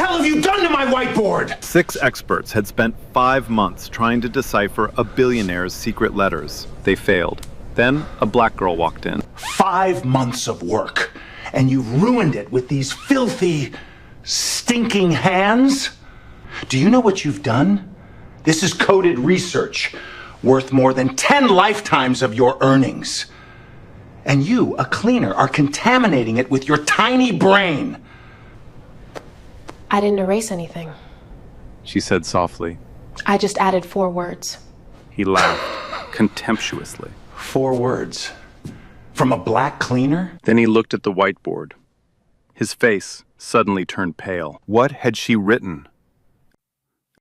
hell have you done to my whiteboard? 6 experts had spent 5 months trying to decipher a billionaire's secret letters. They failed. Then a black girl walked in. 5 months of work, and you've ruined it with these filthy, stinking hands? Do you know what you've done? This is coded research, worth more than 10 lifetimes of your earnings. And you, a cleaner, are contaminating it with your tiny brain. I didn't erase anything. She said softly. I just added 4 words. He laughed contemptuously. 4 words. From a black cleaner? Then he looked at the whiteboard. His face suddenly turned pale. What had she written?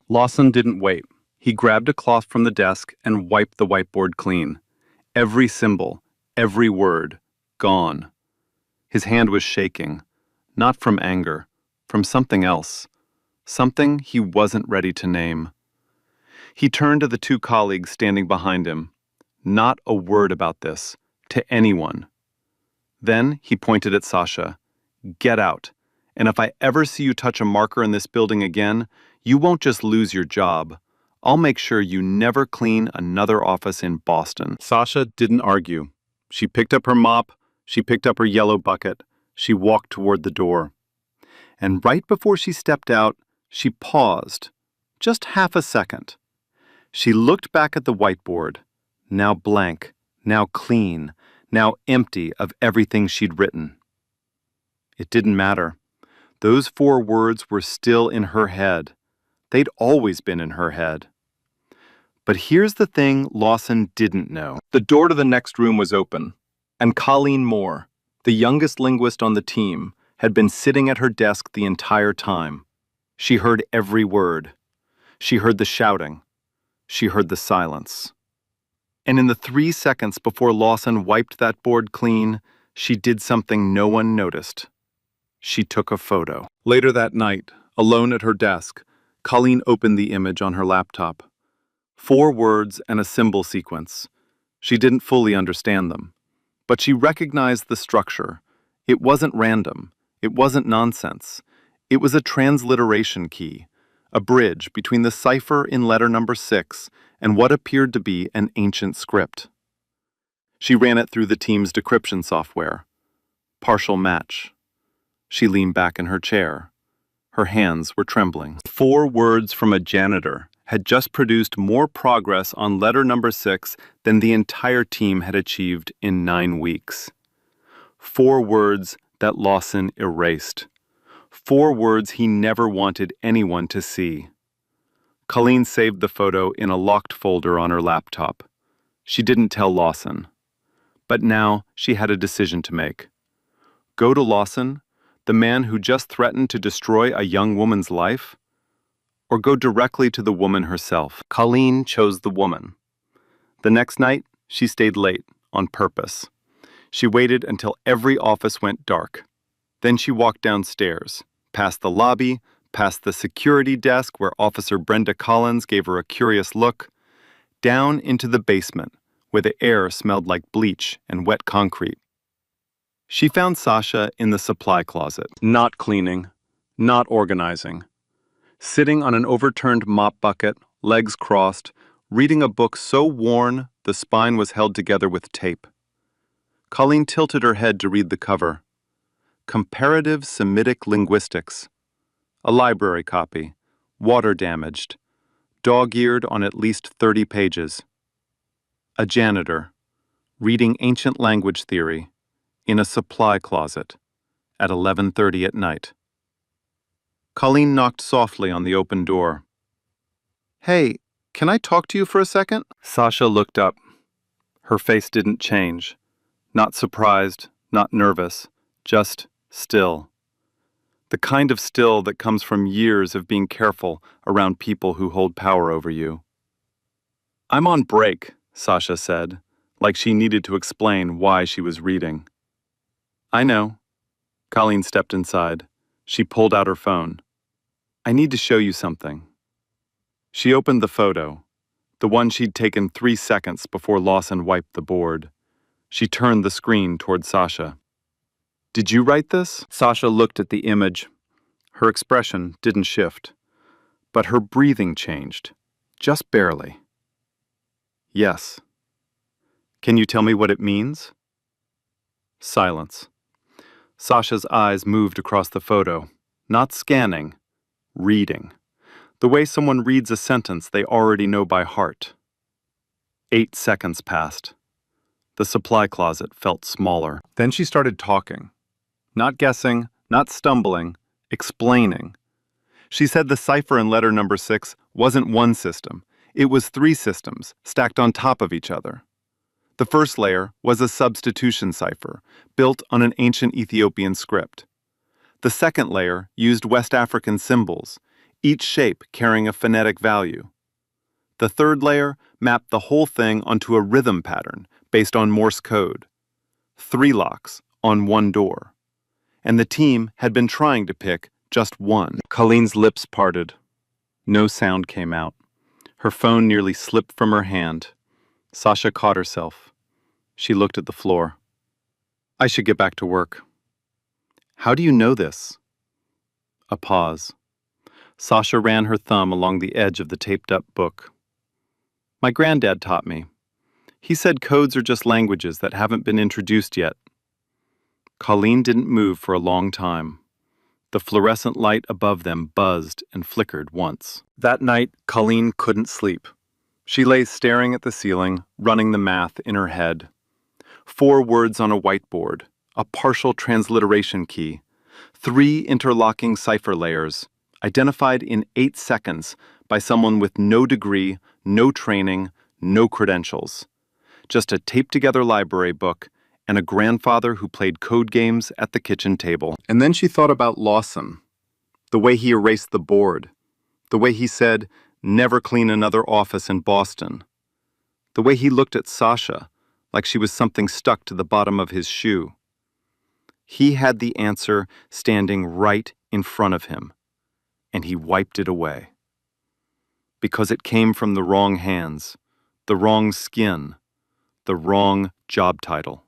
Lawson didn't wait. He grabbed a cloth from the desk and wiped the whiteboard clean. Every symbol, every word, gone. His hand was shaking, not from anger, from something else, something he wasn't ready to name. He turned to the 2 colleagues standing behind him. Not a word about this, to anyone. Then he pointed at Sasha. Get out, and if I ever see you touch a marker in this building again, you won't just lose your job. I'll make sure you never clean another office in Boston. Sasha didn't argue. She picked up her mop, she picked up her yellow bucket, she walked toward the door. And right before she stepped out, she paused, just half a second. She looked back at the whiteboard, now blank, now clean, now empty of everything she'd written. It didn't matter. Those 4 words were still in her head. They'd always been in her head. But here's the thing Lawson didn't know. The door to the next room was open, and Colleen Moore, the youngest linguist on the team, had been sitting at her desk the entire time. She heard every word. She heard the shouting. She heard the silence. And in the 3 seconds before Lawson wiped that board clean, she did something no one noticed. She took a photo. Later that night, alone at her desk, Colleen opened the image on her laptop. 4 words and a symbol sequence. She didn't fully understand them, but she recognized the structure. It wasn't random. It wasn't nonsense. It was a transliteration key, a bridge between the cipher in letter number 6 and what appeared to be an ancient script. She ran it through the team's decryption software. Partial match. She leaned back in her chair. Her hands were trembling. 4 words from a janitor had just produced more progress on letter number 6 than the entire team had achieved in 9 weeks. 4 words that Lawson erased. 4 words he never wanted anyone to see. Colleen saved the photo in a locked folder on her laptop. She didn't tell Lawson. But now she had a decision to make. Go to Lawson, the man who just threatened to destroy a young woman's life? Or go directly to the woman herself? Colleen chose the woman. The next night, she stayed late, on purpose. She waited until every office went dark. Then she walked downstairs, past the lobby, past the security desk where Officer Brenda Collins gave her a curious look, down into the basement, where the air smelled like bleach and wet concrete. She found Sasha in the supply closet, not cleaning, not organizing, sitting on an overturned mop bucket, legs crossed, reading a book so worn the spine was held together with tape. Colleen tilted her head to read the cover. Comparative Semitic Linguistics. A library copy, water-damaged, dog-eared on at least 30 pages. A janitor, reading ancient language theory, in a supply closet, at 11:30 at night. Colleen knocked softly on the open door. "Hey, can I talk to you for a second?" Sasha looked up. Her face didn't change. Not surprised, not nervous, just still. The kind of still that comes from years of being careful around people who hold power over you. "I'm on break," Sasha said, like she needed to explain why she was reading. "I know." Colleen stepped inside. She pulled out her phone. "I need to show you something." She opened the photo, the one she'd taken 3 seconds before Lawson wiped the board. She turned the screen toward Sasha. "Did you write this?" Sasha looked at the image. Her expression didn't shift, but her breathing changed, just barely. Yes. Can you tell me what it means? Silence. Sasha's eyes moved across the photo, not scanning, reading. The way someone reads a sentence they already know by heart. 8 seconds passed. The supply closet felt smaller. Then she started talking. Not guessing, not stumbling, explaining. She said the cipher in letter number 6 wasn't one system. It was 3 systems, stacked on top of each other. The first layer was a substitution cipher, built on an ancient Ethiopian script. The second layer used West African symbols, each shape carrying a phonetic value. The third layer mapped the whole thing onto a rhythm pattern based on Morse code. 3 locks on 1 door. And the team had been trying to pick just one. Colleen's lips parted. No sound came out. Her phone nearly slipped from her hand. Sasha caught herself. She looked at the floor. I should get back to work. How do you know this? A pause. Sasha ran her thumb along the edge of the taped-up book. My granddad taught me. He said codes are just languages that haven't been introduced yet. Colleen didn't move for a long time. The fluorescent light above them buzzed and flickered once. That night, Colleen couldn't sleep. She lay staring at the ceiling, running the math in her head. 4 words on a whiteboard, a partial transliteration key, 3 interlocking cipher layers, identified in 8 seconds by someone with no degree, no training, no credentials. Just a taped-together library book and a grandfather who played code games at the kitchen table. And then she thought about Lawson, the way he erased the board, the way he said, never clean another office in Boston, the way he looked at Sasha like she was something stuck to the bottom of his shoe. He had the answer standing right in front of him, and he wiped it away. Because it came from the wrong hands, the wrong skin, the wrong job title.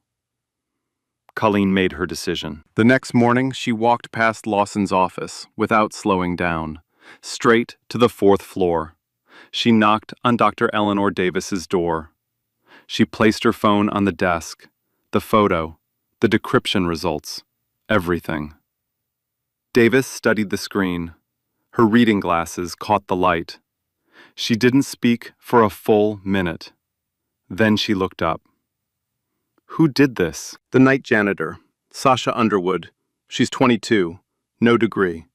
Colleen made her decision. The next morning, she walked past Lawson's office without slowing down, straight to the 4th floor. She knocked on Dr. Eleanor Davis's door. She placed her phone on the desk, the photo, the decryption results, everything. Davis studied the screen. Her reading glasses caught the light. She didn't speak for a full minute. Then she looked up. Who did this? The night janitor, Sasha Underwood. She's 22, no degree.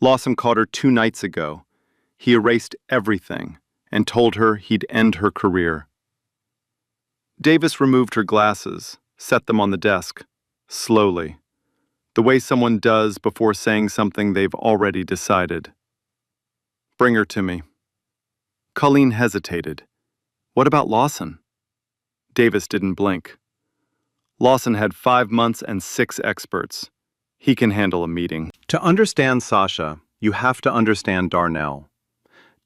Lawson caught her 2 nights ago. He erased everything and told her he'd end her career. Davis removed her glasses, set them on the desk, slowly, the way someone does before saying something they've already decided. Bring her to me. Colleen hesitated. What about Lawson? Davis didn't blink. Lawson had 5 months and 6 experts. He can handle a meeting. To understand Sasha, you have to understand Darnell.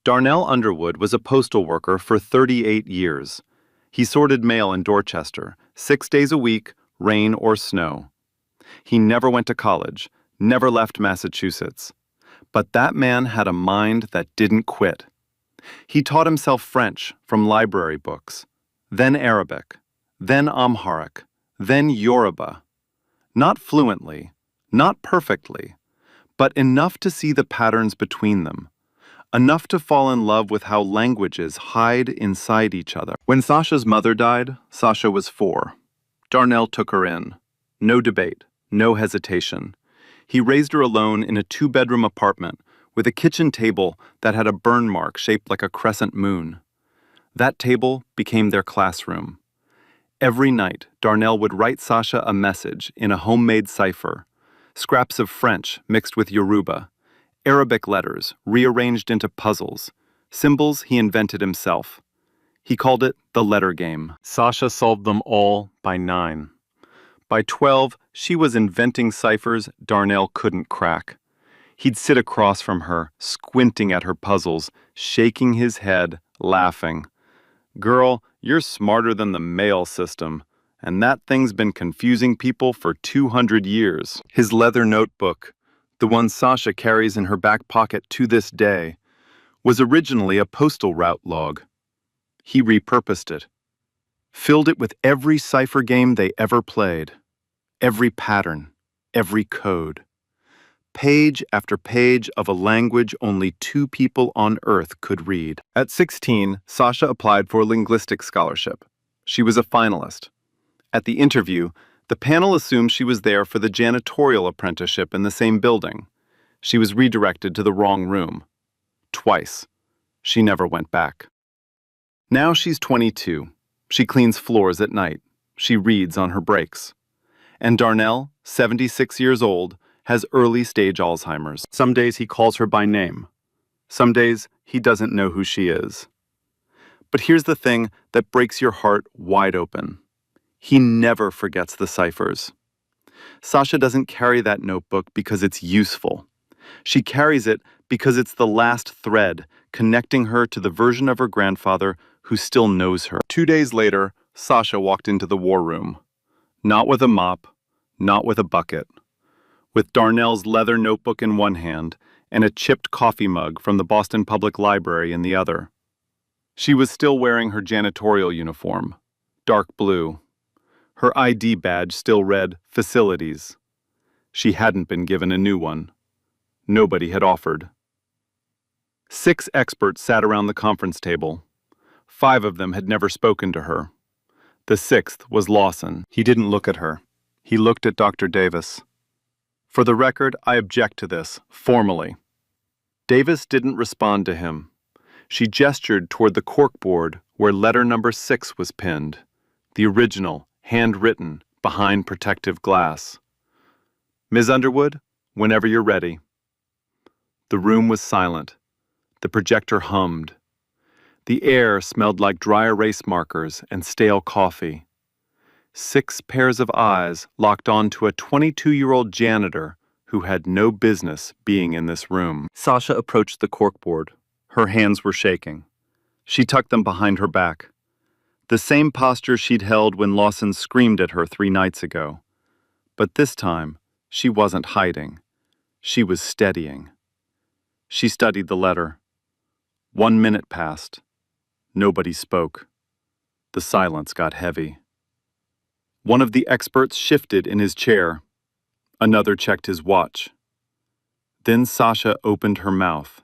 Darnell Underwood was a postal worker for 38 years. He sorted mail in Dorchester, 6 days a week, rain or snow. He never went to college, never left Massachusetts. But that man had a mind that didn't quit. He taught himself French from library books, then Arabic, then Amharic, then Yoruba. Not fluently, not perfectly, but enough to see the patterns between them. Enough to fall in love with how languages hide inside each other. When Sasha's mother died, Sasha was 4. Darnell took her in. No debate, no hesitation. He raised her alone in a 2-bedroom apartment with a kitchen table that had a burn mark shaped like a crescent moon. That table became their classroom. Every night, Darnell would write Sasha a message in a homemade cipher, scraps of French mixed with Yoruba, Arabic letters rearranged into puzzles, symbols he invented himself. He called it the letter game. Sasha solved them all by 9. By 12, she was inventing ciphers Darnell couldn't crack. He'd sit across from her, squinting at her puzzles, shaking his head, laughing. Girl, you're smarter than the mail system, and that thing's been confusing people for 200 years. His leather notebook, The one Sasha carries in her back pocket to this day was originally a postal route log. He repurposed it, filled it with every cipher game they ever played, every pattern, every code. Page after page of a language only two people on Earth could read. At 16, Sasha applied for a linguistics scholarship. She was a finalist. At the interview, the panel assumed she was there for the janitorial apprenticeship in the same building. She was redirected to the wrong room. Twice. She never went back. Now she's 22. She cleans floors at night. She reads on her breaks. And Darnell, 76 years old, has early-stage Alzheimer's. Some days he calls her by name. Some days he doesn't know who she is. But here's the thing that breaks your heart wide open. He never forgets the ciphers. Sasha doesn't carry that notebook because it's useful. She carries it because it's the last thread connecting her to the version of her grandfather who still knows her. 2 days later, Sasha walked into the war room. Not with a mop, not with a bucket. With Darnell's leather notebook in one hand and a chipped coffee mug from the Boston Public Library in the other. She was still wearing her janitorial uniform, dark blue. Her ID badge still read Facilities. She hadn't been given a new one. Nobody had offered. 6 experts sat around the conference table. 5 of them had never spoken to her. The 6th was Lawson. He didn't look at her. He looked at Dr. Davis. For the record, I object to this, formally. Davis didn't respond to him. She gestured toward the corkboard where letter number 6 was pinned, the original, handwritten, behind protective glass. Ms. Underwood, whenever you're ready. The room was silent. The projector hummed. The air smelled like dry erase markers and stale coffee. 6 pairs of eyes locked onto a 22-year-old janitor who had no business being in this room. Sasha approached the corkboard. Her hands were shaking. She tucked them behind her back. The same posture she'd held when Lawson screamed at her 3 nights ago. But this time, she wasn't hiding. She was steadying. She studied the letter. 1 minute passed. Nobody spoke. The silence got heavy. One of the experts shifted in his chair. Another checked his watch. Then Sasha opened her mouth.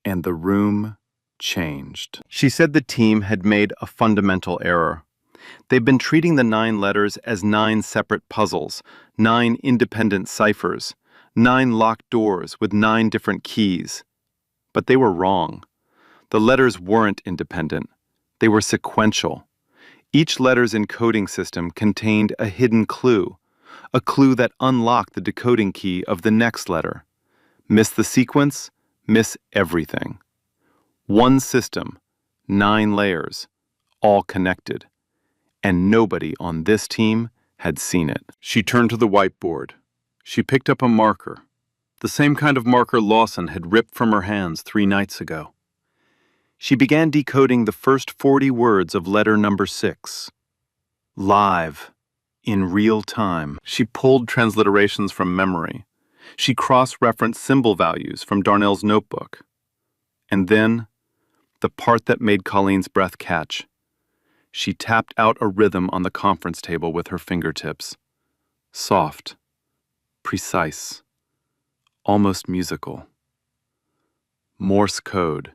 And the room changed. She said the team had made a fundamental error. They'd been treating the 9 letters as 9 separate puzzles, 9 independent ciphers, 9 locked doors with 9 different keys. But they were wrong. The letters weren't independent. They were sequential. Each letter's encoding system contained a hidden clue, a clue that unlocked the decoding key of the next letter. Miss the sequence, miss everything. One system, 9 layers, all connected. And nobody on this team had seen it. She turned to the whiteboard. She picked up a marker, the same kind of marker Lawson had ripped from her hands 3 nights ago. She began decoding the first 40 words of letter number 6. Live, in real time. She pulled transliterations from memory. She cross-referenced symbol values from Darnell's notebook. And then, the part that made Colleen's breath catch. She tapped out a rhythm on the conference table with her fingertips. Soft, precise, almost musical. Morse code,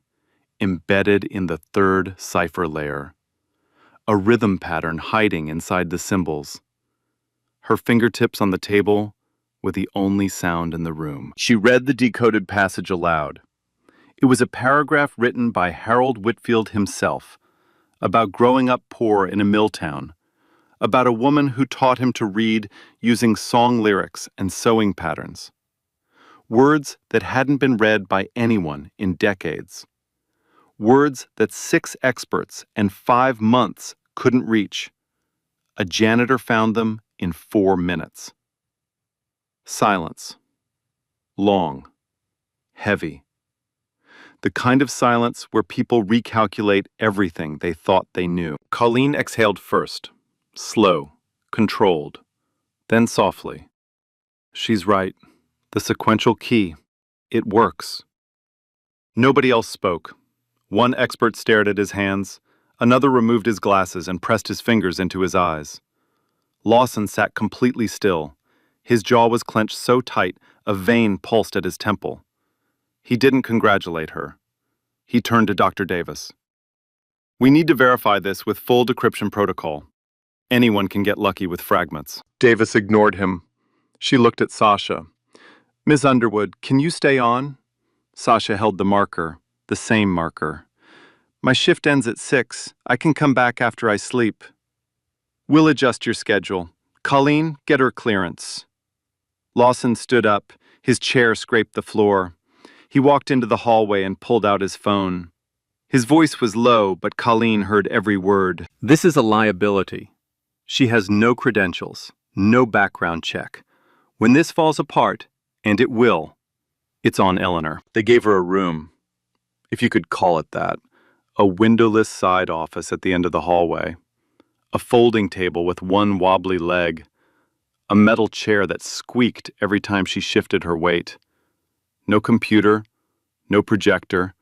embedded in the 3rd cipher layer. A rhythm pattern hiding inside the symbols. Her fingertips on the table were the only sound in the room. She read the decoded passage aloud. It was a paragraph written by Harold Whitfield himself, about growing up poor in a mill town, about a woman who taught him to read using song lyrics and sewing patterns. Words that hadn't been read by anyone in decades. Words that 6 experts and 5 months couldn't reach. A janitor found them in 4 minutes. Silence. Long. Heavy. The kind of silence where people recalculate everything they thought they knew. Colleen exhaled first. Slow. Controlled. Then softly. She's right. The sequential key. It works. Nobody else spoke. One expert stared at his hands. Another removed his glasses and pressed his fingers into his eyes. Lawson sat completely still. His jaw was clenched so tight, a vein pulsed at his temple. He didn't congratulate her. He turned to Dr. Davis. We need to verify this with full decryption protocol. Anyone can get lucky with fragments. Davis ignored him. She looked at Sasha. Miss Underwood, can you stay on? Sasha held the marker, the same marker. My shift ends at 6. I can come back after I sleep. We'll adjust your schedule. Colleen, get her clearance. Lawson stood up. His chair scraped the floor. He walked into the hallway and pulled out his phone. His voice was low, but Colleen heard every word. This is a liability. She has no credentials, no background check. When this falls apart, and it will, it's on Eleanor. They gave her a room, if you could call it that, a windowless side office at the end of the hallway, a folding table with one wobbly leg, a metal chair that squeaked every time she shifted her weight. No computer, no projector,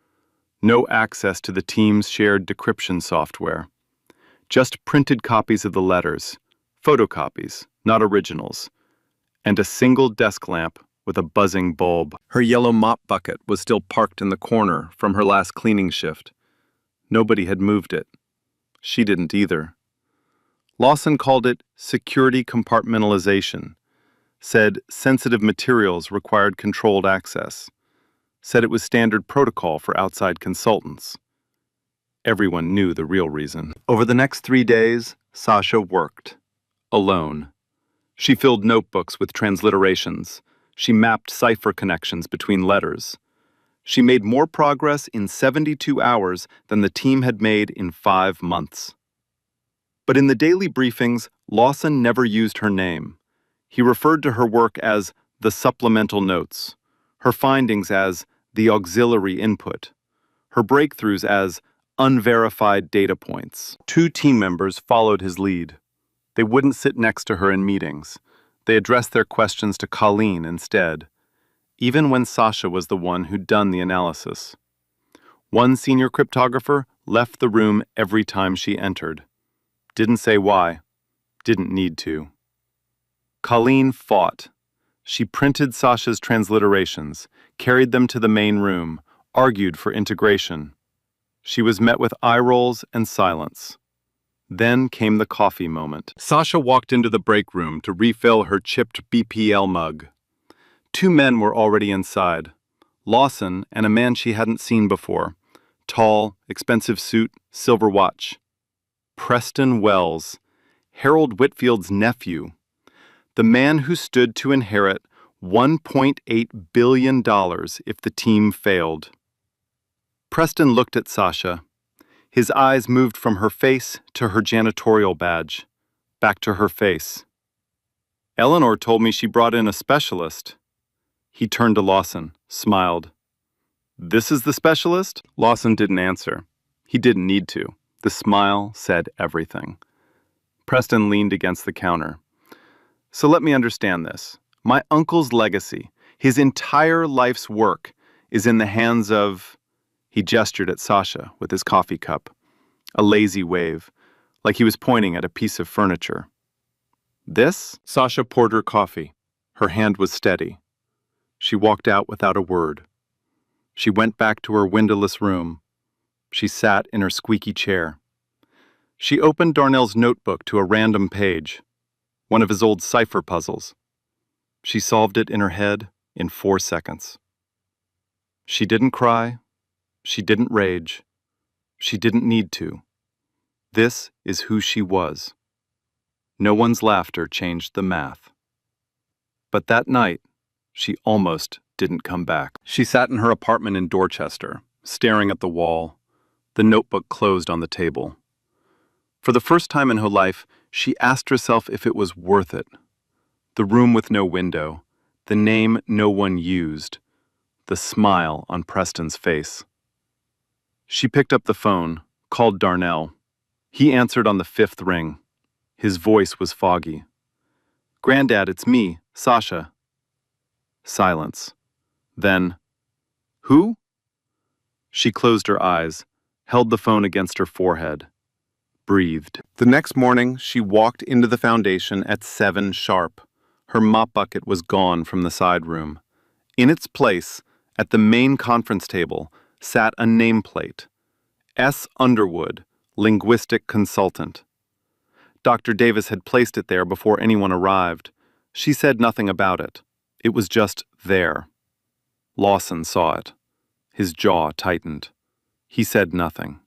no access to the team's shared decryption software. Just printed copies of the letters, photocopies, not originals, and a single desk lamp with a buzzing bulb. Her yellow mop bucket was still parked in the corner from her last cleaning shift. Nobody had moved it. She didn't either. Lawson called it security compartmentalization, said sensitive materials required controlled access, said it was standard protocol for outside consultants. Everyone knew the real reason. Over the next 3 days, Sasha worked. Alone. She filled notebooks with transliterations. She mapped cipher connections between letters. She made more progress in 72 hours than the team had made in 5 months. But in the daily briefings, Lawson never used her name. He referred to her work as the supplemental notes, her findings as the auxiliary input, her breakthroughs as unverified data points. 2 team members followed his lead. They wouldn't sit next to her in meetings. They addressed their questions to Colleen instead, even when Sasha was the one who'd done the analysis. One senior cryptographer left the room every time she entered. Didn't say why. Didn't need to. Colleen fought. She printed Sasha's transliterations, carried them to the main room, argued for integration. She was met with eye rolls and silence. Then came the coffee moment. Sasha walked into the break room to refill her chipped BPL mug. 2 men were already inside. Lawson and a man she hadn't seen before. Tall, expensive suit, silver watch. Preston Wells, Harold Whitfield's nephew. The man who stood to inherit $1.8 billion if the team failed. Preston looked at Sasha. His eyes moved from her face to her janitorial badge, back to her face. Eleanor told me she brought in a specialist. He turned to Lawson, smiled. This is the specialist? Lawson didn't answer. He didn't need to. The smile said everything. Preston leaned against the counter. So let me understand this. My uncle's legacy, his entire life's work, is in the hands of... He gestured at Sasha with his coffee cup. A lazy wave, like he was pointing at a piece of furniture. This? Sasha poured her coffee. Her hand was steady. She walked out without a word. She went back to her windowless room. She sat in her squeaky chair. She opened Darnell's notebook to a random page, one of his old cipher puzzles. She solved it in her head in 4 seconds. She didn't cry. She didn't rage. She didn't need to. This is who she was. No one's laughter changed the math. But that night, she almost didn't come back. She sat in her apartment in Dorchester, staring at the wall, the notebook closed on the table. For the first time in her life, she asked herself if it was worth it. The room with no window, the name no one used, the smile on Preston's face. She picked up the phone, called Darnell. He answered on the 5th ring. His voice was foggy. "Granddad, it's me, Sasha." Silence. Then, "Who?" She closed her eyes, held the phone against her forehead, breathed. The next morning, she walked into the foundation at 7 sharp. Her mop bucket was gone from the side room. In its place, at the main conference table, sat a nameplate. S. Underwood, linguistic consultant. Dr. Davis had placed it there before anyone arrived. She said nothing about it. It was just there. Lawson saw it. His jaw tightened. He said nothing.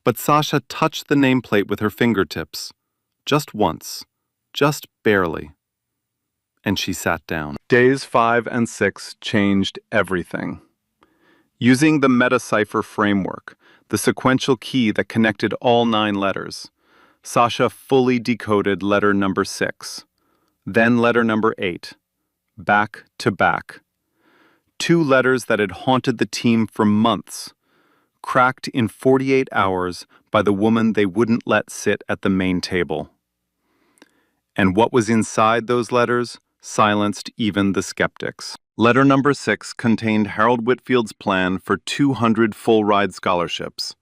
But Sasha touched the nameplate with her fingertips. Just once. Just barely. And she sat down. Days 5 and 6 changed everything. Using the meta-cipher framework, the sequential key that connected all 9 letters, Sasha fully decoded letter number 6, then letter number 8, back to back. 2 letters that had haunted the team for months, cracked in 48 hours by the woman they wouldn't let sit at the main table. And what was inside those letters silenced even the skeptics. Letter number 6 contained Harold Whitfield's plan for 200 full-ride scholarships.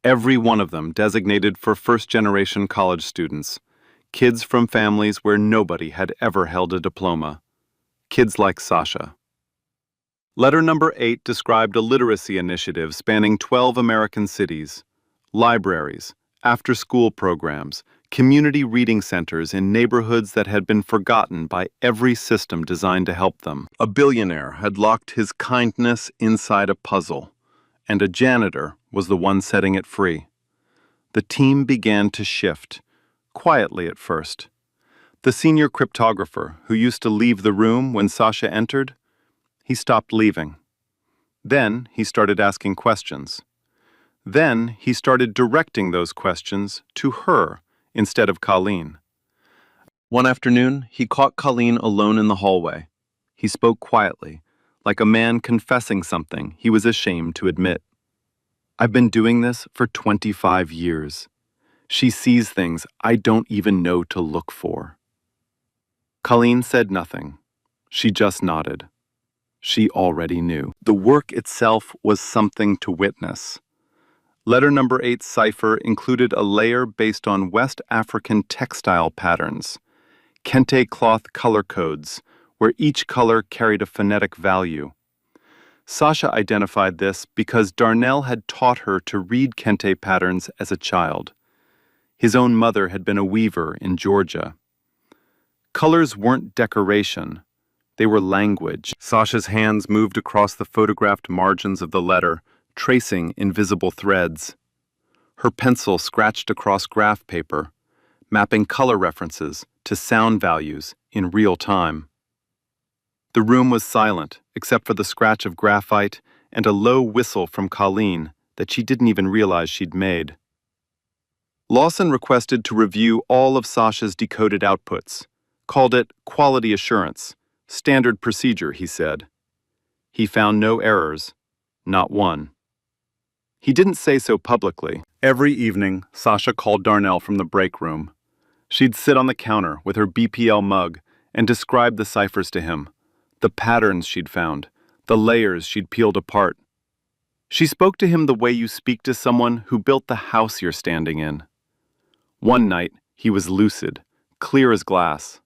Every one of them designated for first-generation college students, kids from families where nobody had ever held a diploma. Kids like Sasha. Letter number 8 described a literacy initiative spanning 12 American cities, libraries, after-school programs, community reading centers in neighborhoods that had been forgotten by every system designed to help them. A billionaire had locked his kindness inside a puzzle, and a janitor was the one setting it free. The team began to shift, quietly at first. The senior cryptographer, who used to leave the room when Sasha entered, he stopped leaving. Then he started asking questions. Then he started directing those questions to her instead of Colleen. One afternoon, he caught Colleen alone in the hallway. He spoke quietly, like a man confessing something he was ashamed to admit. "I've been doing this for 25 years. She sees things I don't even know to look for." Colleen said nothing. She just nodded. She already knew. The work itself was something to witness. Letter number 8's cipher included a layer based on West African textile patterns, kente cloth color codes, where each color carried a phonetic value. Sasha identified this because Darnell had taught her to read kente patterns as a child. His own mother had been a weaver in Georgia. Colors weren't decoration. They were language. Sasha's hands moved across the photographed margins of the letter, tracing invisible threads. Her pencil scratched across graph paper, mapping color references to sound values in real time. The room was silent, except for the scratch of graphite and a low whistle from Colleen that she didn't even realize she'd made. Lawson requested to review all of Sasha's decoded outputs, called it quality assurance, standard procedure, he said. He found no errors, not one. He didn't say so publicly. Every evening, Sasha called Darnell from the break room. She'd sit on the counter with her BPL mug and describe the ciphers to him, the patterns she'd found, the layers she'd peeled apart. She spoke to him the way you speak to someone who built the house you're standing in. One night, he was lucid, clear as glass.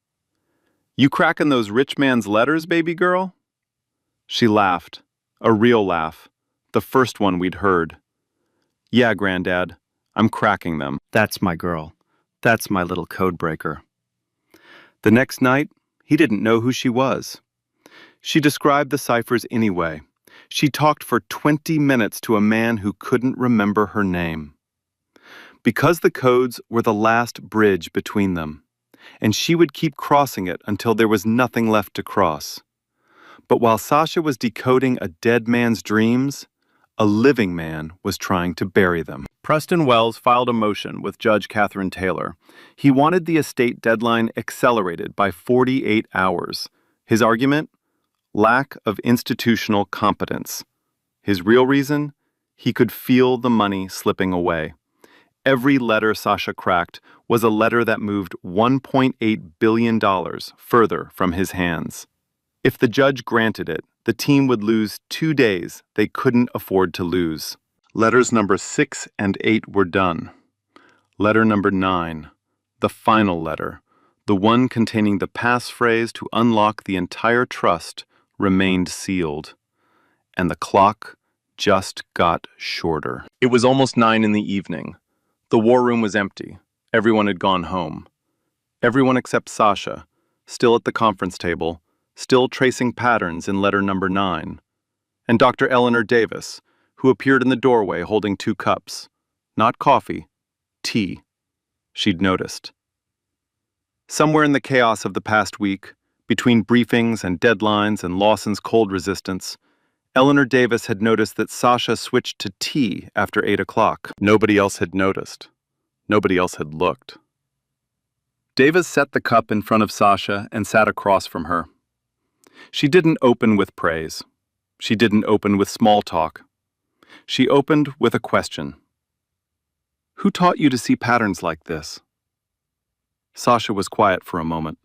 "You cracking those rich man's letters, baby girl?" She laughed, a real laugh, the first one we'd heard. "Yeah, Granddad, I'm cracking them." That's my girl. That's my little code breaker. The next night, he didn't know who she was. She described the ciphers anyway. She talked for 20 minutes to a man who couldn't remember her name. Because the codes were the last bridge between them, and she would keep crossing it until there was nothing left to cross. But while Sasha was decoding a dead man's dreams, a living man was trying to bury them. Preston Wells filed a motion with Judge Catherine Taylor. He wanted the estate deadline accelerated by 48 hours. His argument? Lack of institutional competence. His real reason? He could feel the money slipping away. Every letter Sasha cracked was a letter that moved $1.8 billion further from his hands. If the judge granted it, the team would lose 2 days they couldn't afford to lose. Letters number 6 and 8 were done. Letter number 9, the final letter, the one containing the passphrase to unlock the entire trust, remained sealed. And the clock just got shorter. It was almost 9 in the evening. The war room was empty. Everyone had gone home. Everyone except Sasha, still at the conference table, still tracing patterns in letter number 9. And Dr. Eleanor Davis, who appeared in the doorway holding 2 cups. Not coffee, tea. She'd noticed. Somewhere in the chaos of the past week, between briefings and deadlines and Lawson's cold resistance, Eleanor Davis had noticed that Sasha switched to tea after 8 o'clock. Nobody else had noticed. Nobody else had looked. Davis set the cup in front of Sasha and sat across from her. She didn't open with praise. She didn't open with small talk. She opened with a question. Who taught you to see patterns like this? Sasha was quiet for a moment.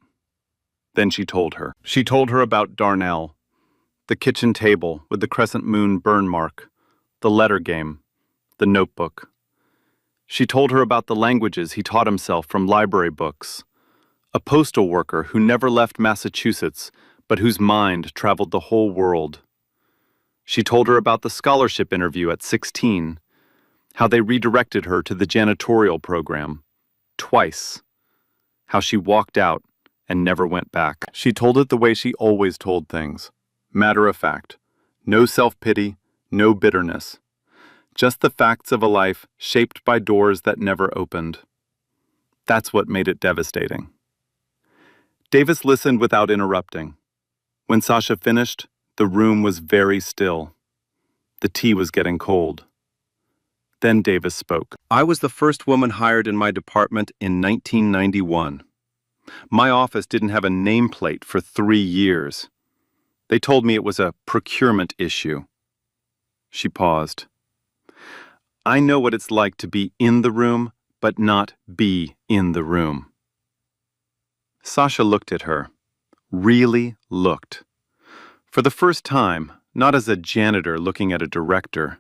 Then she told her. She told her about Darnell, the kitchen table with the crescent moon burn mark, the letter game, the notebook. She told her about the languages he taught himself from library books, a postal worker who never left Massachusetts but whose mind traveled the whole world. She told her about the scholarship interview at 16, how they redirected her to the janitorial program, twice, how she walked out and never went back. She told it the way she always told things, matter of fact, no self-pity, no bitterness, just the facts of a life shaped by doors that never opened. That's what made it devastating. Davis listened without interrupting. When Sasha finished, the room was very still. The tea was getting cold. Then Davis spoke. I was the first woman hired in my department in 1991. My office didn't have a nameplate for 3 years. They told me it was a procurement issue. She paused. I know what it's like to be in the room, but not be in the room. Sasha looked at her. Really looked. For the first time, not as a janitor looking at a director,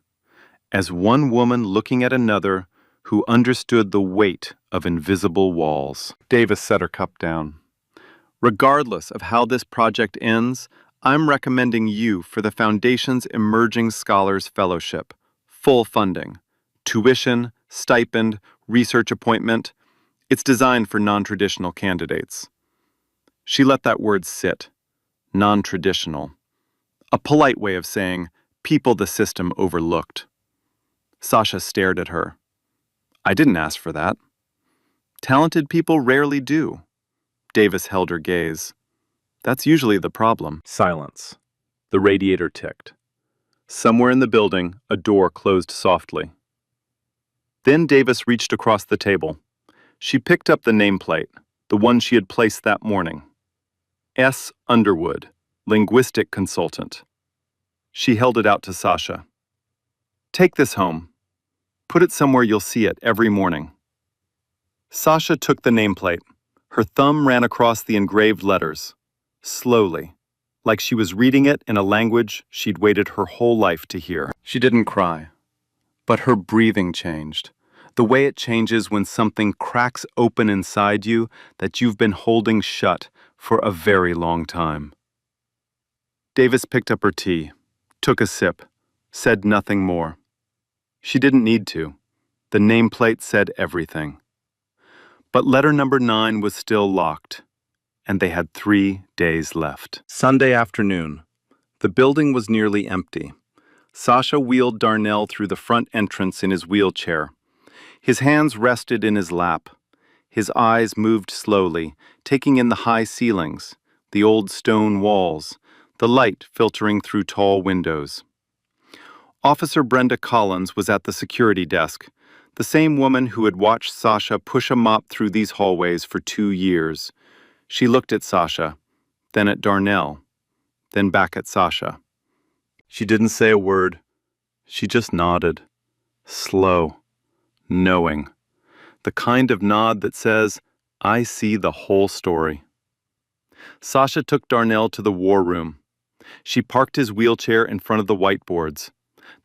as one woman looking at another who understood the weight of invisible walls. Davis set her cup down. Regardless of how this project ends, I'm recommending you for the Foundation's Emerging Scholars Fellowship. Full funding. Tuition, stipend, research appointment. It's designed for non-traditional candidates. She let that word sit. Non-traditional. A polite way of saying people the system overlooked. Sasha stared at her. I didn't ask for that. Talented people rarely do. Davis held her gaze. That's usually the problem. Silence. The radiator ticked. Somewhere in the building, a door closed softly. Then Davis reached across the table. She picked up the nameplate, the one she had placed that morning. S. Underwood, linguistic consultant. She held it out to Sasha. Take this home. Put it somewhere you'll see it every morning. Sasha took the nameplate. Her thumb ran across the engraved letters, slowly, like she was reading it in a language she'd waited her whole life to hear. She didn't cry, but her breathing changed, the way it changes when something cracks open inside you that you've been holding shut for a very long time. Davis picked up her tea, took a sip, said nothing more. She didn't need to. The nameplate said everything. But letter number 9 was still locked, and they had 3 days left. Sunday afternoon. The building was nearly empty. Sasha wheeled Darnell through the front entrance in his wheelchair. His hands rested in his lap. His eyes moved slowly, taking in the high ceilings, the old stone walls, the light filtering through tall windows. Officer Brenda Collins was at the security desk, the same woman who had watched Sasha push a mop through these hallways for 2 years. She looked at Sasha, then at Darnell, then back at Sasha. She didn't say a word. She just nodded, slow, knowing. The kind of nod that says, I see the whole story. Sasha took Darnell to the war room. She parked his wheelchair in front of the whiteboards,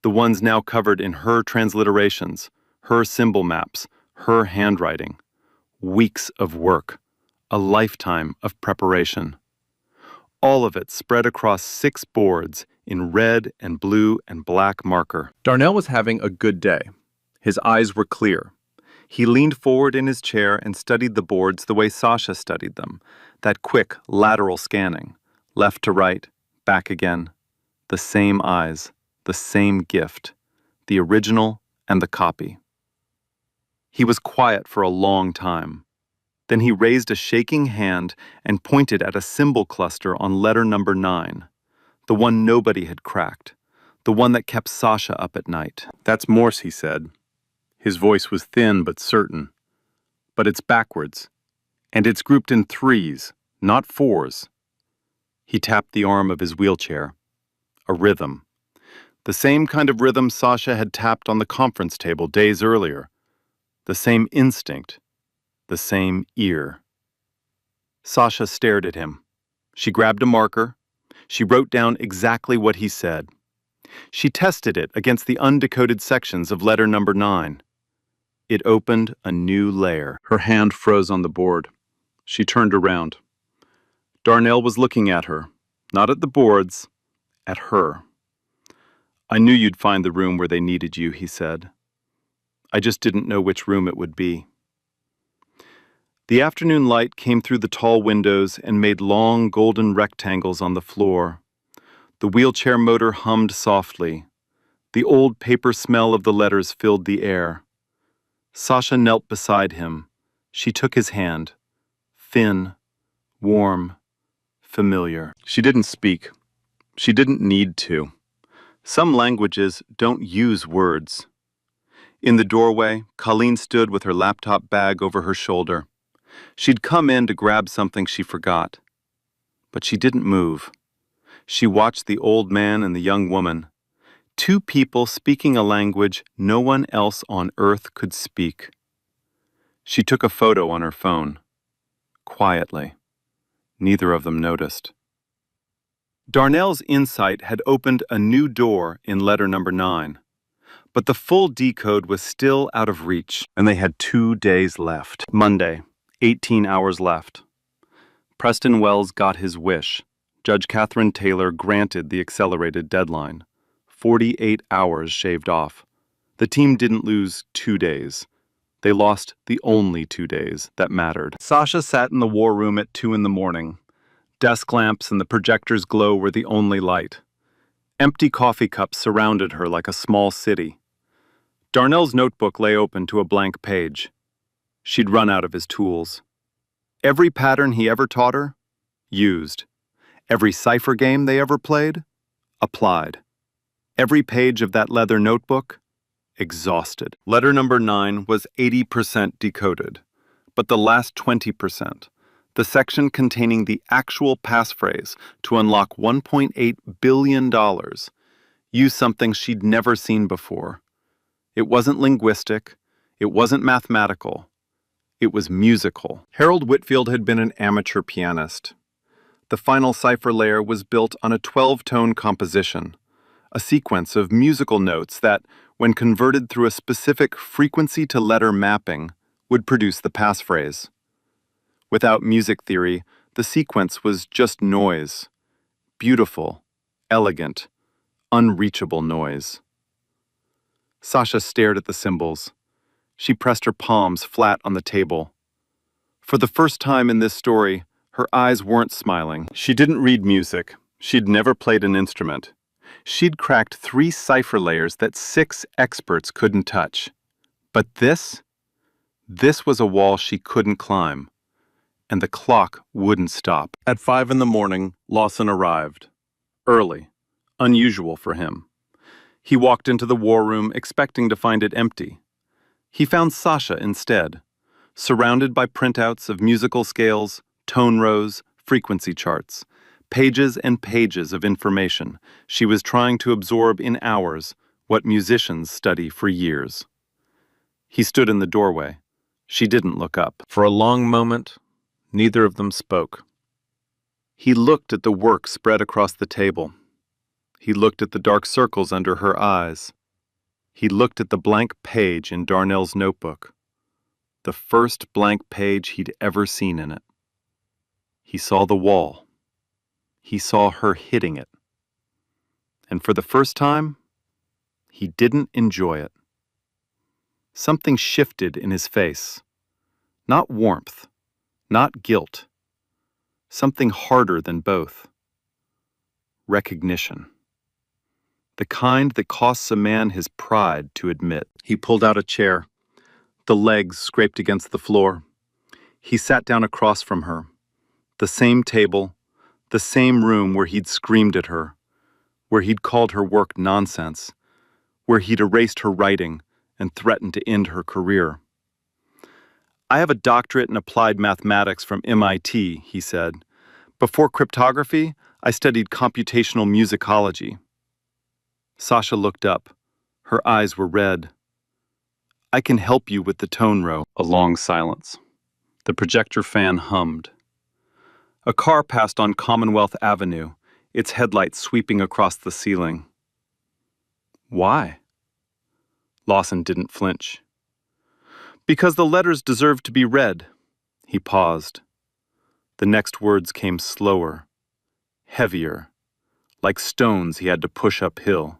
the ones now covered in her transliterations, her symbol maps, her handwriting. Weeks of work, a lifetime of preparation. All of it spread across 6 boards in red and blue and black marker. Darnell was having a good day. His eyes were clear. He leaned forward in his chair and studied the boards the way Sasha studied them, that quick lateral scanning, left to right, back again. The same eyes, the same gift, the original and the copy. He was quiet for a long time. Then he raised a shaking hand and pointed at a symbol cluster on letter number 9, the one nobody had cracked, the one that kept Sasha up at night. "That's Morse," he said. His voice was thin but certain. "But it's backwards, and it's grouped in 3s, not 4s. He tapped the arm of his wheelchair. A rhythm. The same kind of rhythm Sasha had tapped on the conference table days earlier. The same instinct. The same ear. Sasha stared at him. She grabbed a marker. She wrote down exactly what he said. She tested it against the undecoded sections of letter number 9. It opened a new layer. Her hand froze on the board. She turned around. Darnell was looking at her, not at the boards, at her. "I knew you'd find the room where they needed you," he said. "I just didn't know which room it would be." The afternoon light came through the tall windows and made long golden rectangles on the floor. The wheelchair motor hummed softly. The old paper smell of the letters filled the air. Sasha knelt beside him. She took his hand. Thin, warm, familiar. She didn't speak. She didn't need to. Some languages don't use words. In the doorway, Colleen stood with her laptop bag over her shoulder. She'd come in to grab something she forgot. But she didn't move. She watched the old man and the young woman, 2 people speaking a language no one else on earth could speak. She took a photo on her phone. Quietly. Neither of them noticed. Darnell's insight had opened a new door in letter number 9. But the full decode was still out of reach, and they had 2 days left. Monday, 18 hours left. Preston Wells got his wish. Judge Catherine Taylor granted the accelerated deadline. 48 hours shaved off. The team didn't lose 2 days. They lost the only 2 days that mattered. Sasha sat in the war room at 2 in the morning. Desk lamps and the projector's glow were the only light. Empty coffee cups surrounded her like a small city. Darnell's notebook lay open to a blank page. She'd run out of his tools. Every pattern he ever taught her? Used. Every cipher game they ever played? Applied. Every page of that leather notebook? Exhausted. Letter number 9 was 80% decoded, but the last 20%, the section containing the actual passphrase to unlock $1.8 billion, used something she'd never seen before. It wasn't linguistic. It wasn't mathematical. It was musical. Harold Whitfield had been an amateur pianist. The final cipher layer was built on a 12-tone composition, a sequence of musical notes that, when converted through a specific frequency-to-letter mapping, would produce the passphrase. Without music theory, the sequence was just noise. Beautiful, elegant, unreachable noise. Sasha stared at the symbols. She pressed her palms flat on the table. For the first time in this story, her eyes weren't smiling. She didn't read music. She'd never played an instrument. She'd cracked 3 cipher layers that 6 experts couldn't touch. But this was a wall she couldn't climb. And the clock wouldn't stop. At 5 in the morning, Lawson arrived. Early. Unusual for him. He walked into the war room expecting to find it empty. He found Sasha instead, surrounded by printouts of musical scales, tone rows, frequency charts, pages and pages of information she was trying to absorb in hours, what musicians study for years. He stood in the doorway. She didn't look up. For a long moment, neither of them spoke. He looked at the work spread across the table. He looked at the dark circles under her eyes. He looked at the blank page in Darnell's notebook, the first blank page he'd ever seen in it. He saw the wall. He saw her hitting it. And for the first time, he didn't enjoy it. Something shifted in his face. Not warmth, not guilt. Something harder than both. Recognition. The kind that costs a man his pride to admit. He pulled out a chair. The legs scraped against the floor. He sat down across from her. The same table, the same room where he'd screamed at her, where he'd called her work nonsense, where he'd erased her writing and threatened to end her career. I have a doctorate in applied mathematics from MIT, he said. Before cryptography, I studied computational musicology. Sasha looked up. Her eyes were red. I can help you with the tone row. A long silence. The projector fan hummed. A car passed on Commonwealth Avenue, its headlights sweeping across the ceiling. Why? Lawson didn't flinch. Because the letters deserve to be read. He paused. The next words came slower, heavier, like stones he had to push uphill.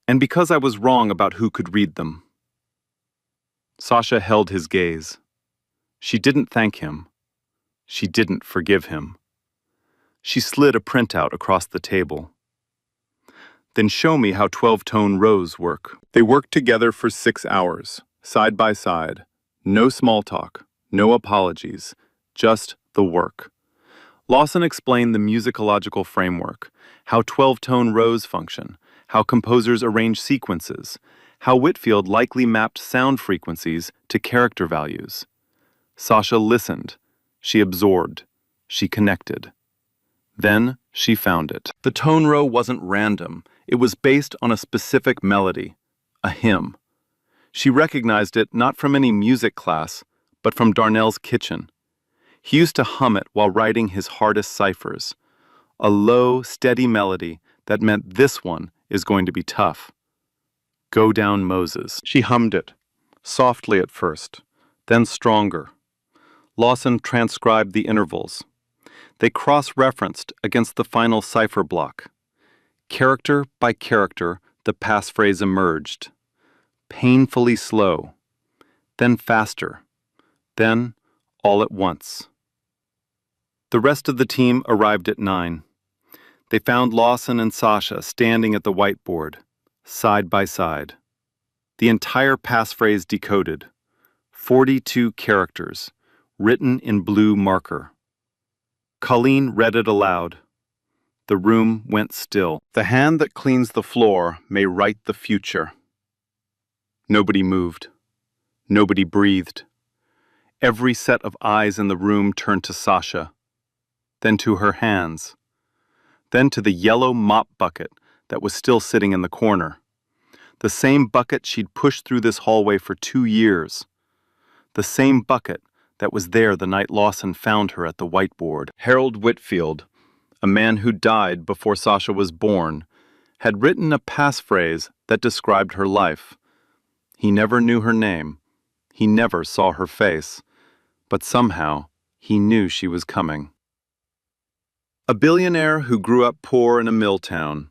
And because I was wrong about who could read them. Sasha held his gaze. She didn't thank him. She didn't forgive him. She slid a printout across the table. Then show me how 12-tone rows work. They worked together for 6 hours, side by side. No small talk, no apologies, just the work. Lawson explained the musicological framework, how 12-tone rows function, how composers arrange sequences, how Whitfield likely mapped sound frequencies to character values. Sasha listened. She absorbed. She connected. Then she found it. The tone row wasn't random. It was based on a specific melody, a hymn. She recognized it not from any music class, but from Darnell's kitchen. He used to hum it while writing his hardest ciphers. A low, steady melody that meant this one is going to be tough. Go down, Moses. She hummed it, softly at first, then stronger. Lawson transcribed the intervals. They cross-referenced against the final cipher block. Character by character, the passphrase emerged. Painfully slow, then faster, then all at once. The rest of the team arrived at 9. They found Lawson and Sasha standing at the whiteboard, side by side. The entire passphrase decoded, 42 characters, written in blue marker. Colleen read it aloud. The room went still. The hand that cleans the floor may write the future. Nobody moved. Nobody breathed. Every set of eyes in the room turned to Sasha, then to her hands, then to the yellow mop bucket that was still sitting in the corner. The same bucket she'd pushed through this hallway for 2 years. The same bucket that was there the night Lawson found her at the whiteboard. Harold Whitfield, a man who died before Sasha was born, had written a passphrase that described her life. He never knew her name. He never saw her face. But somehow, he knew she was coming. A billionaire who grew up poor in a mill town,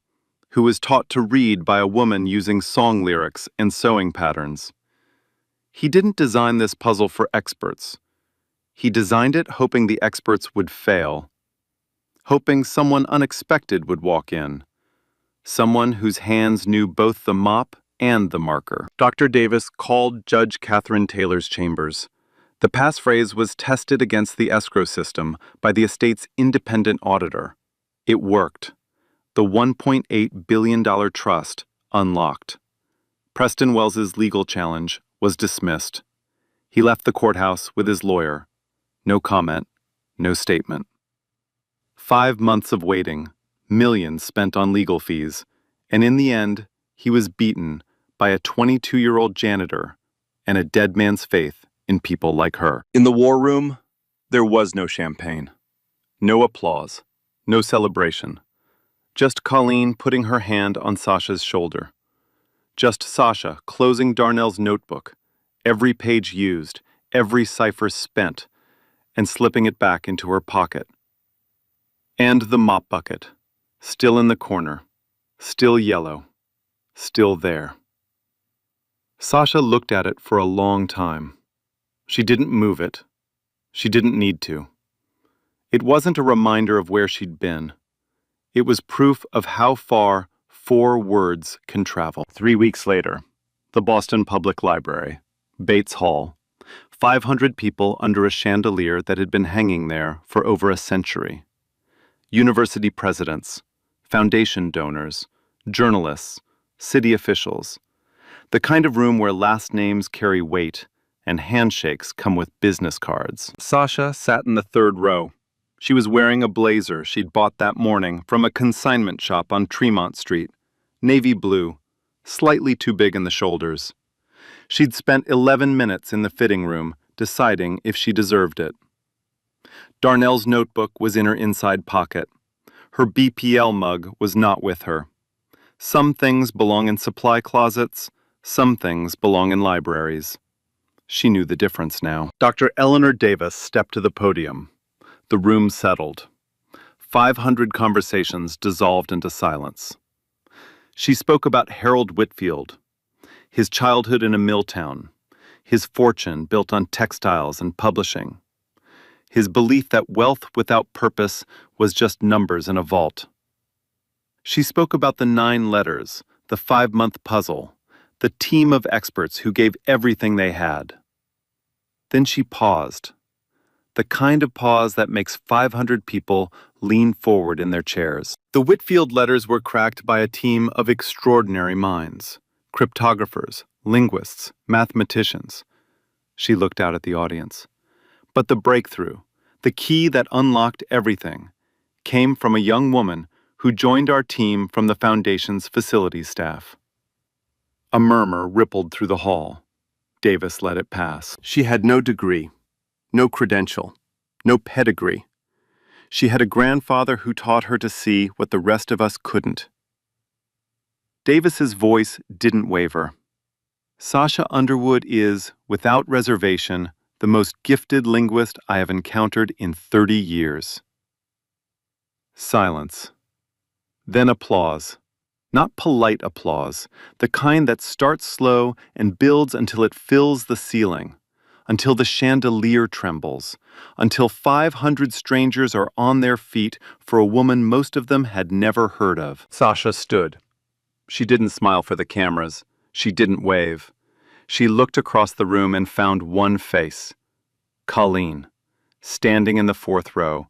who was taught to read by a woman using song lyrics and sewing patterns. He didn't design this puzzle for experts. He designed it hoping the experts would fail, hoping someone unexpected would walk in, someone whose hands knew both the mop and the marker. Dr. Davis called Judge Catherine Taylor's chambers. The passphrase was tested against the escrow system by the estate's independent auditor. It worked. The $1.8 billion trust unlocked. Preston Wells's legal challenge was dismissed. He left the courthouse with his lawyer. No comment, no statement. 5 months of waiting, millions spent on legal fees, and in the end, he was beaten by a 22-year-old janitor and a dead man's faith in people like her. In the war room, there was no champagne. No applause. No celebration. Just Colleen putting her hand on Sasha's shoulder. Just Sasha closing Darnell's notebook, every page used, every cipher spent, and slipping it back into her pocket. And the mop bucket, still in the corner, still yellow, still there. Sasha looked at it for a long time. She didn't move it. She didn't need to. It wasn't a reminder of where she'd been. It was proof of how far 4 words can travel. 3 weeks later, the Boston Public Library, Bates Hall, 500 people under a chandelier that had been hanging there for over a century. University presidents, foundation donors, journalists, city officials. The kind of room where last names carry weight and handshakes come with business cards. Sasha sat in the 3rd row. She was wearing a blazer she'd bought that morning from a consignment shop on Tremont Street, navy blue, slightly too big in the shoulders. She'd spent 11 minutes in the fitting room deciding if she deserved it. Darnell's notebook was in her inside pocket. Her BPL mug was not with her. Some things belong in supply closets, some things belong in libraries. She knew the difference now. Dr. Eleanor Davis stepped to the podium. The room settled. 500 conversations dissolved into silence. She spoke about Harold Whitfield, his childhood in a mill town, his fortune built on textiles and publishing, his belief that wealth without purpose was just numbers in a vault. She spoke about the 9 letters, the 5-month puzzle, the team of experts who gave everything they had. Then she paused. The kind of pause that makes 500 people lean forward in their chairs. The Whitfield letters were cracked by a team of extraordinary minds, cryptographers, linguists, mathematicians. She looked out at the audience. But the breakthrough, the key that unlocked everything, came from a young woman who joined our team from the Foundation's facilities staff. A murmur rippled through the hall. Davis let it pass. She had no degree. No credential, no pedigree. She had a grandfather who taught her to see what the rest of us couldn't. Davis's voice didn't waver. Sasha Underwood is, without reservation, the most gifted linguist I have encountered in 30 years. Silence. Then applause. Not polite applause, the kind that starts slow and builds until it fills the ceiling. Until the chandelier trembles, until 500 strangers are on their feet for a woman most of them had never heard of. Sasha stood. She didn't smile for the cameras. She didn't wave. She looked across the room and found one face. Colleen, standing in the 4th row,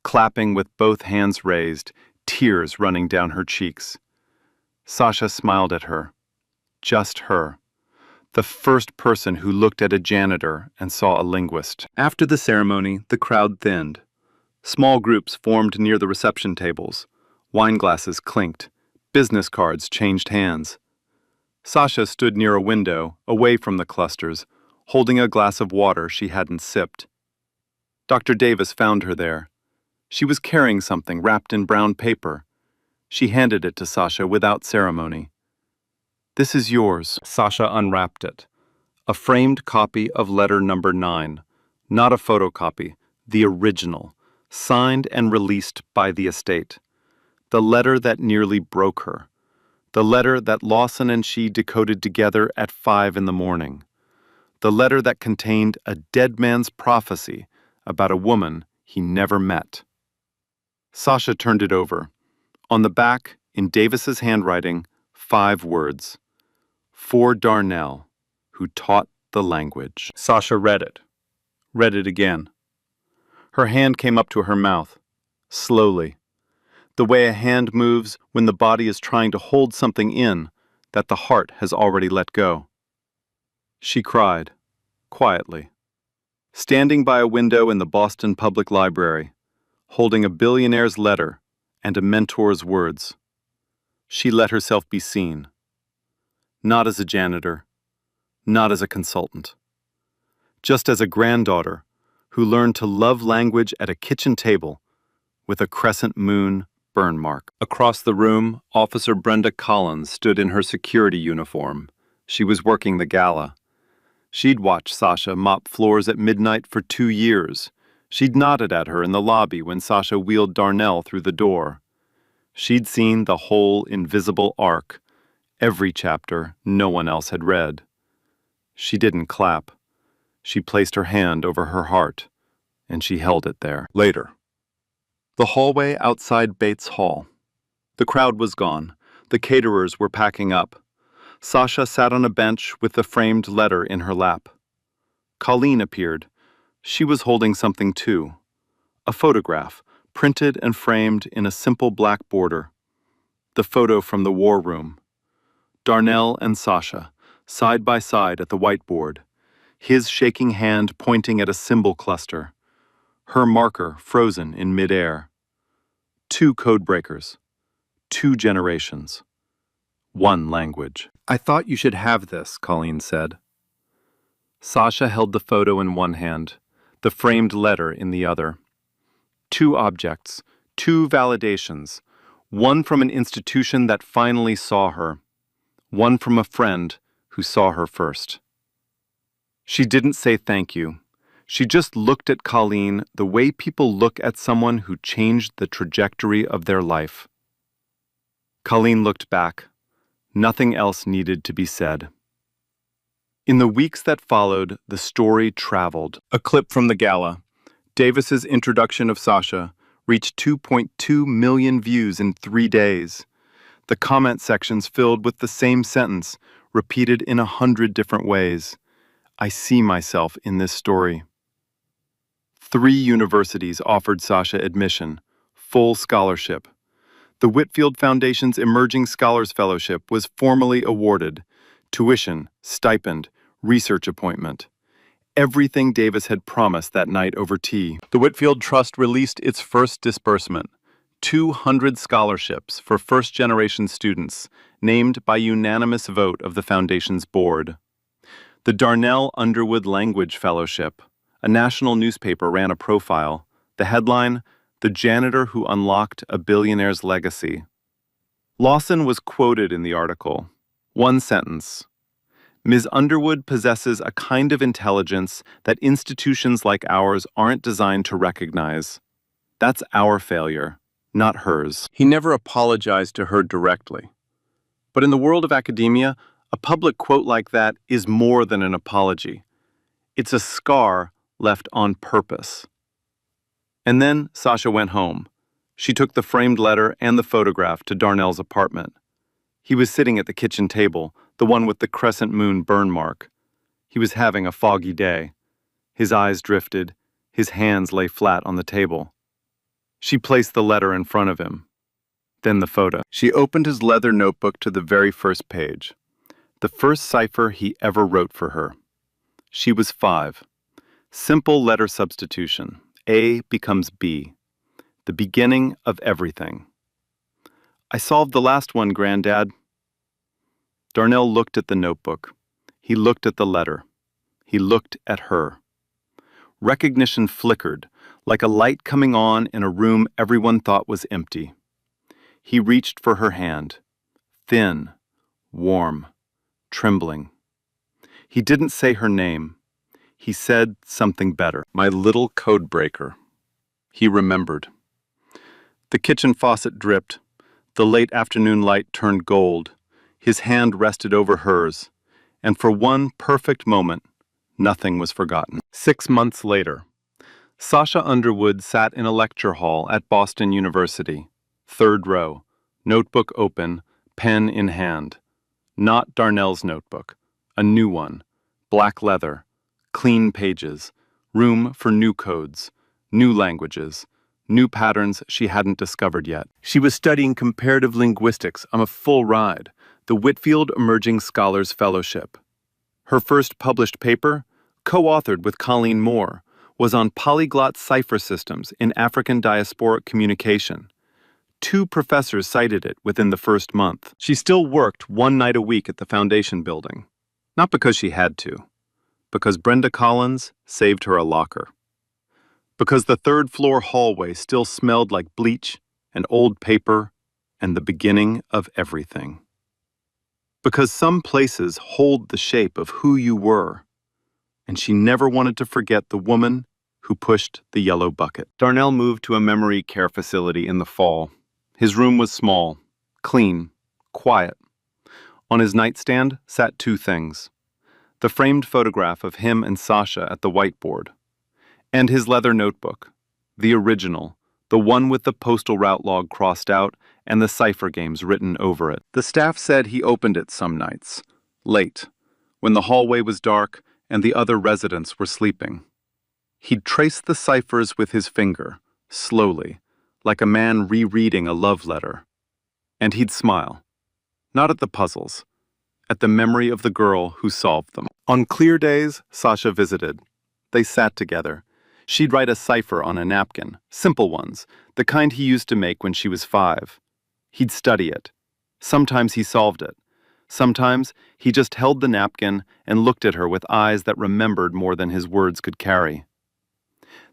clapping with both hands raised, tears running down her cheeks. Sasha smiled at her. Just her. The first person who looked at a janitor and saw a linguist. After the ceremony, the crowd thinned. Small groups formed near the reception tables. Wine glasses clinked. Business cards changed hands. Sasha stood near a window, away from the clusters, holding a glass of water she hadn't sipped. Dr. Davis found her there. She was carrying something wrapped in brown paper. She handed it to Sasha without ceremony. "This is yours." Sasha unwrapped it. A framed copy of letter number 9. Not a photocopy, the original, signed and released by the estate. The letter that nearly broke her. The letter that Lawson and she decoded together at 5 in the morning. The letter that contained a dead man's prophecy about a woman he never met. Sasha turned it over. On the back, in Davis's handwriting, 5 words. For Darnell, who taught the language. Sasha read it again. Her hand came up to her mouth, slowly, the way a hand moves when the body is trying to hold something in that the heart has already let go. She cried, quietly, standing by a window in the Boston Public Library, holding a billionaire's letter and a mentor's words. She let herself be seen. Not as a janitor, not as a consultant. Just as a granddaughter who learned to love language at a kitchen table with a crescent moon burn mark. Across the room, Officer Brenda Collins stood in her security uniform. She was working the gala. She'd watched Sasha mop floors at midnight for 2 years. She'd nodded at her in the lobby when Sasha wheeled Darnell through the door. She'd seen the whole invisible arc, every chapter no one else had read. She didn't clap. She placed her hand over her heart, and she held it there. Later. The hallway outside Bates Hall. The crowd was gone. The caterers were packing up. Sasha sat on a bench with the framed letter in her lap. Colleen appeared. She was holding something too. A photograph, printed and framed in a simple black border. The photo from the war room. Darnell and Sasha, side by side at the whiteboard, his shaking hand pointing at a symbol cluster, her marker frozen in midair. 2 codebreakers, 2 generations, 1 language. "I thought you should have this," Colleen said. Sasha held the photo in one hand, the framed letter in the other. 2 objects, 2 validations, one from an institution that finally saw her, one from a friend who saw her first. She didn't say thank you. She just looked at Colleen the way people look at someone who changed the trajectory of their life. Colleen looked back. Nothing else needed to be said. In the weeks that followed, the story traveled. A clip from the gala. Davis's introduction of Sasha reached 2.2 million views in 3 days. The comment sections filled with the same sentence, repeated in 100 different ways. I see myself in this story. 3 universities offered Sasha admission, full scholarship. The Whitfield Foundation's Emerging Scholars Fellowship was formally awarded. Tuition, stipend, research appointment. Everything Davis had promised that night over tea. The Whitfield Trust released its first disbursement, 200 scholarships for first-generation students, named by unanimous vote of the Foundation's board. The Darnell Underwood Language Fellowship. A national newspaper ran a profile. The headline, "The Janitor Who Unlocked a Billionaire's Legacy." Lawson was quoted in the article. One sentence. Ms. Underwood possesses a kind of intelligence that institutions like ours aren't designed to recognize. That's our failure, not hers. He never apologized to her directly. But in the world of academia, a public quote like that is more than an apology. It's a scar left on purpose. And then Sasha went home. She took the framed letter and the photograph to Darnell's apartment. He was sitting at the kitchen table, the one with the crescent moon burn mark. He was having a foggy day. His eyes drifted. His hands lay flat on the table. She placed the letter in front of him. Then the photo. She opened his leather notebook to the very first page. The first cipher he ever wrote for her. She was 5. Simple letter substitution. A becomes B. The beginning of everything. I solved the last one, Granddad. Darnell looked at the notebook. He looked at the letter. He looked at her. Recognition flickered, like a light coming on in a room everyone thought was empty. He reached for her hand. Thin, warm, trembling. He didn't say her name. He said something better. My little codebreaker. He remembered. The kitchen faucet dripped. The late afternoon light turned gold. His hand rested over hers. And for one perfect moment, nothing was forgotten. 6 months later, Sasha Underwood sat in a lecture hall at Boston University. 3rd row, notebook open, pen in hand. Not Darnell's notebook. A new one. Black leather. Clean pages, room for new codes, new languages, new patterns she hadn't discovered yet. She was studying comparative linguistics on a full ride, the Whitfield Emerging Scholars Fellowship. Her first published paper, co-authored with Colleen Moore, was on polyglot cipher systems in African diasporic communication. 2 professors cited it within the first month. She still worked 1 night a week at the Foundation building, not because she had to, because Brenda Collins saved her a locker. Because the third-floor hallway still smelled like bleach and old paper and the beginning of everything. Because some places hold the shape of who you were, and she never wanted to forget the woman who pushed the yellow bucket. Darnell moved to a memory care facility in the fall. His room was small, clean, quiet. On his nightstand sat two things: the framed photograph of him and Sasha at the whiteboard, and his leather notebook, the original, the one with the postal route log crossed out and the cipher games written over it. The staff said he opened it some nights, late, when the hallway was dark and the other residents were sleeping. He'd trace the ciphers with his finger, slowly, like a man rereading a love letter. And he'd smile, not at the puzzles, at the memory of the girl who solved them. On clear days, Sasha visited. They sat together. She'd write a cipher on a napkin, simple ones, the kind he used to make when she was 5. He'd study it. Sometimes he solved it. Sometimes he just held the napkin and looked at her with eyes that remembered more than his words could carry.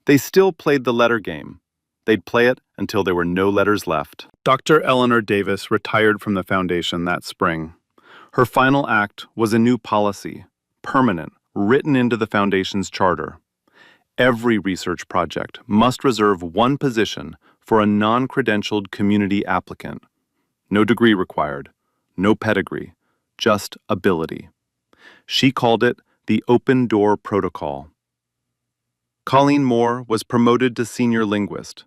They still played the letter game. They'd play it until there were no letters left. Dr. Eleanor Davis retired from the foundation that spring. Her final act was a new policy, permanent, written into the foundation's charter. Every research project must reserve one position for a non-credentialed community applicant. No degree required, no pedigree, just ability. She called it the Open Door Protocol. Colleen Moore was promoted to senior linguist.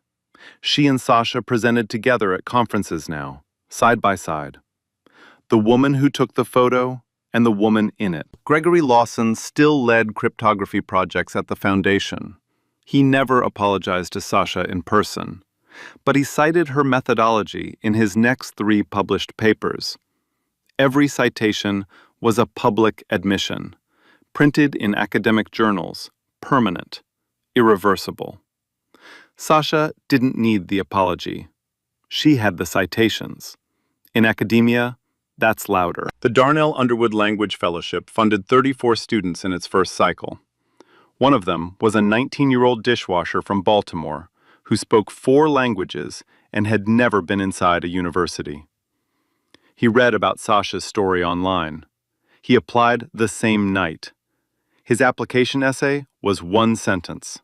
She and Sasha presented together at conferences now, side by side. The woman who took the photo and the woman in it. Gregory Lawson still led cryptography projects at the foundation. He never apologized to Sasha in person, but he cited her methodology in his next 3 published papers. Every citation was a public admission, printed in academic journals, permanent, irreversible. Sasha didn't need the apology. She had the citations. In academia, that's louder. The Darnell Underwood Language Fellowship funded 34 students in its first cycle. One of them was a 19-year-old dishwasher from Baltimore who spoke 4 languages and had never been inside a university. He read about Sasha's story online. He applied the same night. His application essay was 1 sentence.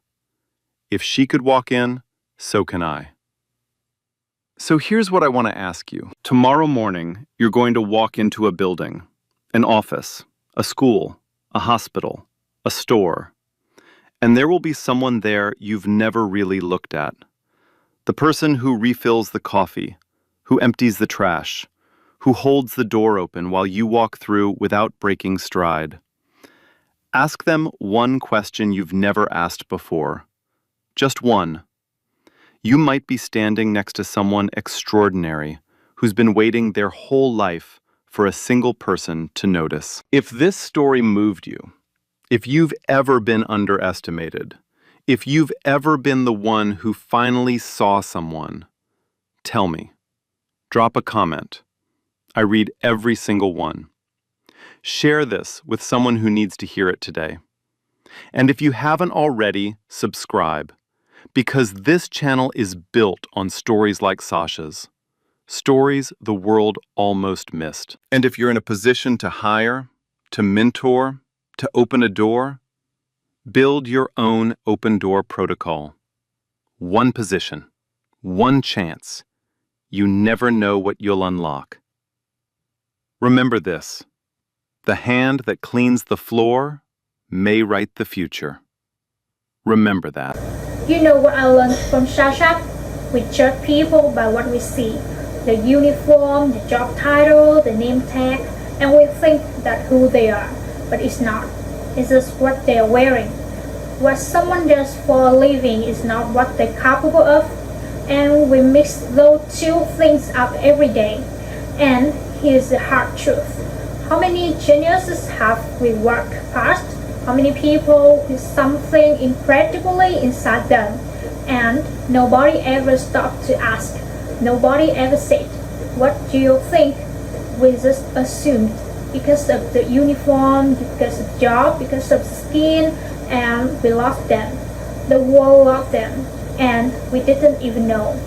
If she could walk in, so can I. So here's what I want to ask you. Tomorrow morning, you're going to walk into a building, an office, a school, a hospital, a store, and there will be someone there you've never really looked at. The person who refills the coffee, who empties the trash, who holds the door open while you walk through without breaking stride. Ask them one question you've never asked before. Just one. You might be standing next to someone extraordinary who's been waiting their whole life for a single person to notice. If this story moved you, if you've ever been underestimated, if you've ever been the one who finally saw someone, tell me. Drop a comment. I read every single one. Share this with someone who needs to hear it today. And if you haven't already, subscribe. Because this channel is built on stories like Sasha's. Stories the world almost missed. And if you're in a position to hire, to mentor, to open a door, build your own open door protocol. One position, one chance. You never know what you'll unlock. Remember this. The hand that cleans the floor may write the future. Remember that. You know what I learned from Sasha? We judge people by what we see. The uniform, the job title, the name tag, and we think that's who they are. But it's not. It's just what they are wearing. What someone does for a living is not what they're capable of. And we mix those two things up every day. And here's the hard truth. How many geniuses have we worked past? How many people with something incredibly inside them? And nobody ever stopped to ask. Nobody ever said, what do you think? We just assumed because of the uniform, because of the job, because of the skin, and we lost them. The world loved them, and we didn't even know.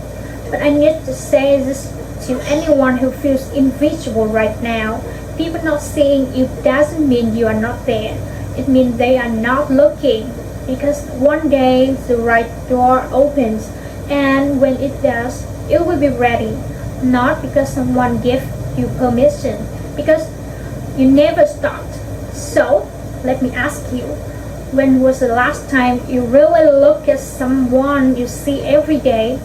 But I need to say this to anyone who feels invisible right now. People not seeing you doesn't mean you are not there. It means they are not looking. Because one day the right door opens, and when it does, you will be ready. Not because someone gave you permission, because you never stopped. So, let me ask you, when was the last time you really looked at someone you see every day?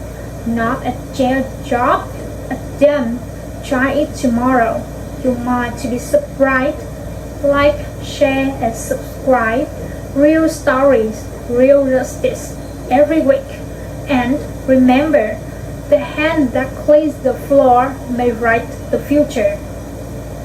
Not a jail job, a them. Try it tomorrow. You might be surprised. Like, share, and subscribe. Real stories, real justice, every week. And remember, the hand that cleans the floor may write the future.